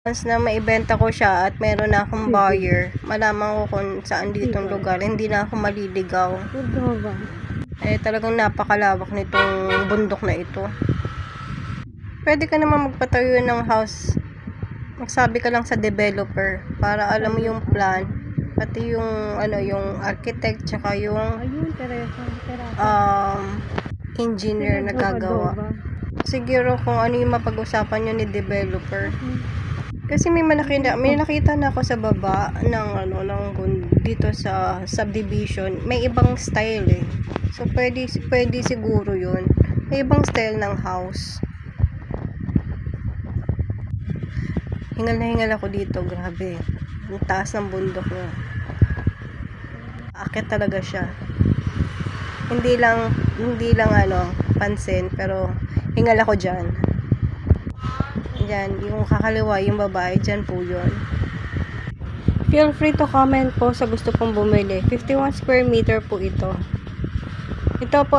Once na maibenta ko siya at meron na akong buyer, malaman ko kung saan ditong lugar, hindi na ako maliligaw. Talagang napakalawak nitong bundok na ito. Pwede ka naman magpatayo ng house. Magsabi ka lang sa developer para alam mo yung plan, pati yung yung architect tsaka yung engineer na gagawa. Siguro kung ano yung mapag-usapan nyo ni developer. Kasi may nakita na ako sa baba ng dito sa subdivision, may ibang style eh. So pwede siguro 'yun. May ibang style ng house. Hingal na hingal ako dito, grabe. Ang taas ng bundok niya. Aakyat talaga siya. Hindi lang pansin, pero hingal ako diyan. Yan, yung kakaliwa, yung babae, dyan po yun. Feel free to comment po sa gusto pong bumili. 51 square meter po ito. Ito po